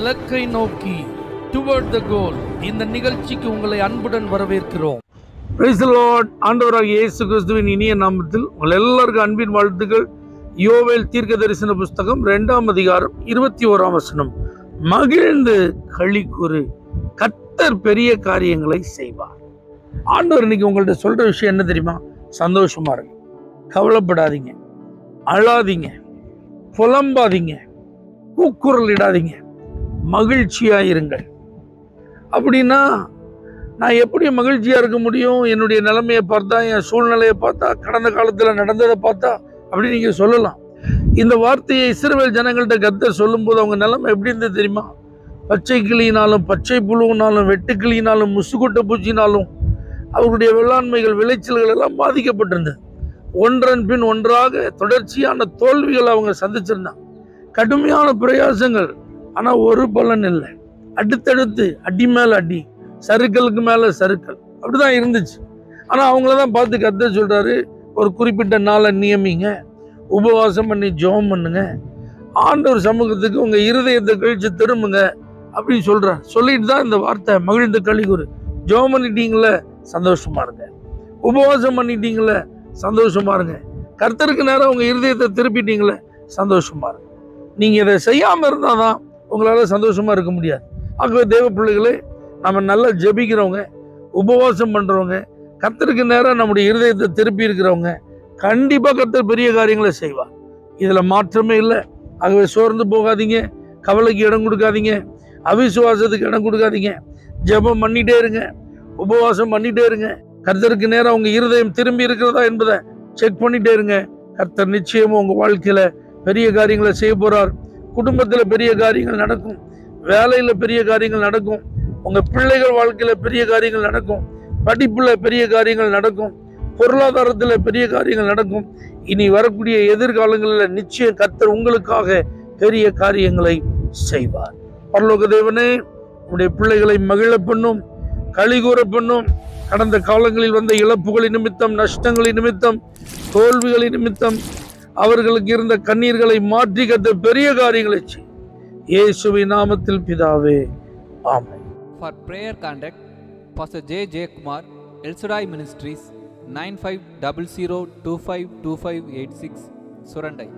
இலக்கை நோக்கி டுவர்ட் த கோல். இந்த நிகழ்ச்சிக்கு உங்களை அன்புடன் வரவேற்கிறோம். Praise the Lord. ஆண்டவராகிய இயேசு கிறிஸ்துவின் இனிய நாமத்தில் உங்கள் எல்லாருக்கும் அன்பின் வாழ்த்துக்கள். யோவேல் தீர்க்க தரிசன புஸ்தகம் 2ஆம் அதிகாரம் 21ஆம் வசனம். மகிழ்ந்து களி கூறு, கர்த்தர் பெரிய காரியங்களை செய்வார். ஆண்டவர் இன்னைக்கு உங்கள்ட்ட சொல்ற விஷயம் என்ன தெரியுமா? சந்தோஷமா இருங்க, கவலைப்படாதீங்க, அழாதீங்க, புலம்பாதீங்க, கூக்குரல் இடாதீங்க, மகிழ்ச்சியா இருங்கள். அப்படின்னா நான் எப்படி மகிழ்ச்சியா இருக்க முடியும்? என்னுடைய நிலைமையை பார்த்தா, என் சூழ்நிலையை பார்த்தா, கடந்த காலத்தில் நடந்ததை பார்த்தா அப்படி நீங்க சொல்லலாம். இந்த வார்த்தையை இஸ்ரவேல் ஜனங்கள்ட்ட கர்த்தர் சொல்லும்போது அவங்க நிலைமை எப்படி இருந்தது தெரியுமா? பச்சை கிளியினாலும் பச்சை புழுவினாலும் வெட்டுக்கிளியினாலும் முசுகுட்ட பூச்சினாலும் அவருடைய வேளாண்மைகள் விளைச்சல்கள் எல்லாம் பாதிக்கப்பட்டிருந்தது. ஒன்றன் பின் ஒன்றாக தொடர்ச்சியான தோல்விகள் அவங்க சந்திச்சிருந்தாங்க. கடுமையான பிரயாசங்கள், ஆனால் ஒரு பலன் இல்லை. அடுத்தடுத்து அடி மேல அடி, சறுக்கலுக்கு மேல சறுக்கல், அப்படிதான் இருந்துச்சு. ஆனால் அவங்களதான் பார்த்து கர்த்தர் சொல்றாரு, ஒரு குறிப்பிட்ட நாளை நியமிங்க, உபவாசம் பண்ணி ஜெபம் பண்ணுங்க, ஆண்டவர் சமூகத்துக்கு உங்க இருதயத்தை கழிச்சு திரும்புங்க அப்படின்னு சொல்றார். சொல்லிட்டு தான் இந்த வார்த்தை மகிழ்ந்து களி கூறு. ஜெபம் பண்ணிட்டீங்களே, சந்தோஷமா இருங்க. உபவாசம் பண்ணிட்டீங்களே, சந்தோஷமா இருங்க. கர்த்தருக்கு நேரம் உங்க இருதயத்தை திருப்பிட்டீங்களே, சந்தோஷமா இருங்க. நீங்க இதை செய்யாம இருந்தாதான் உங்களால சந்தோஷமா இருக்க முடியாது. ஆகவே தேவ பிள்ளைகளே, நம்ம நல்லா ஜெபிக்கிறவங்க, உபவாசம் பண்றவங்க, கர்த்தருக்கு நேரம் நம்முடைய இருதயத்தை திருப்பி இருக்கிறவங்க, கண்டிப்பா கர்த்தர் பெரிய காரியங்களை செய்வார். இதுல மாற்றமே இல்லை. ஆகவே சோர்ந்து போகாதீங்க, கவலைக்கு இடம் கொடுக்காதீங்க, அவிசுவாசத்துக்கு இடம் கொடுக்காதீங்க. ஜெபம் பண்ணிட்டே இருங்க, உபவாசம் பண்ணிட்டே இருங்க. கர்த்தருக்கு நேரம் உங்க இருதயம் திரும்பி இருக்கிறதா என்பதை செக் பண்ணிட்டே இருங்க. கர்த்தர் நிச்சயமா உங்க வாழ்க்கையில பெரிய காரியங்களை செய்ய போறார். குடும்பத்துல பெரிய காரியங்கள் நடக்கும், வேலையில பெரிய காரியங்கள் நடக்கும், உங்க பிள்ளைகள் வாழ்க்கையில பெரிய காரியங்கள் நடக்கும், படிப்புல பெரிய காரியங்கள் நடக்கும், பொருளாதாரத்துல பெரிய காரியங்கள் நடக்கும். இனி வரக்கூடிய எதிர்காலங்களில் நிச்சயம் கர்த்தர் உங்களுக்காக பெரிய காரியங்களை செய்வார். பரலோக தேவனே, உங்களுடைய பிள்ளைகளை மகிழ பண்ணும், களிகூற பண்ணும். கடந்த காலங்களில் வந்த இழப்புகளின் நிமித்தம், நஷ்டங்களின் நிமித்தம், தோல்விகளின் நிமித்தம் அவர்களுக்கு இருந்த கண்ணீர்களை மாற்றி கர்த்தர் பெரிய காரியங்களை செய். இயேசுவின் நாமத்தில் பிதாவே, ஆமென். For prayer contact, Pastor J. J. Kumar, El Shaddai Ministries, 9500252586, Surandai.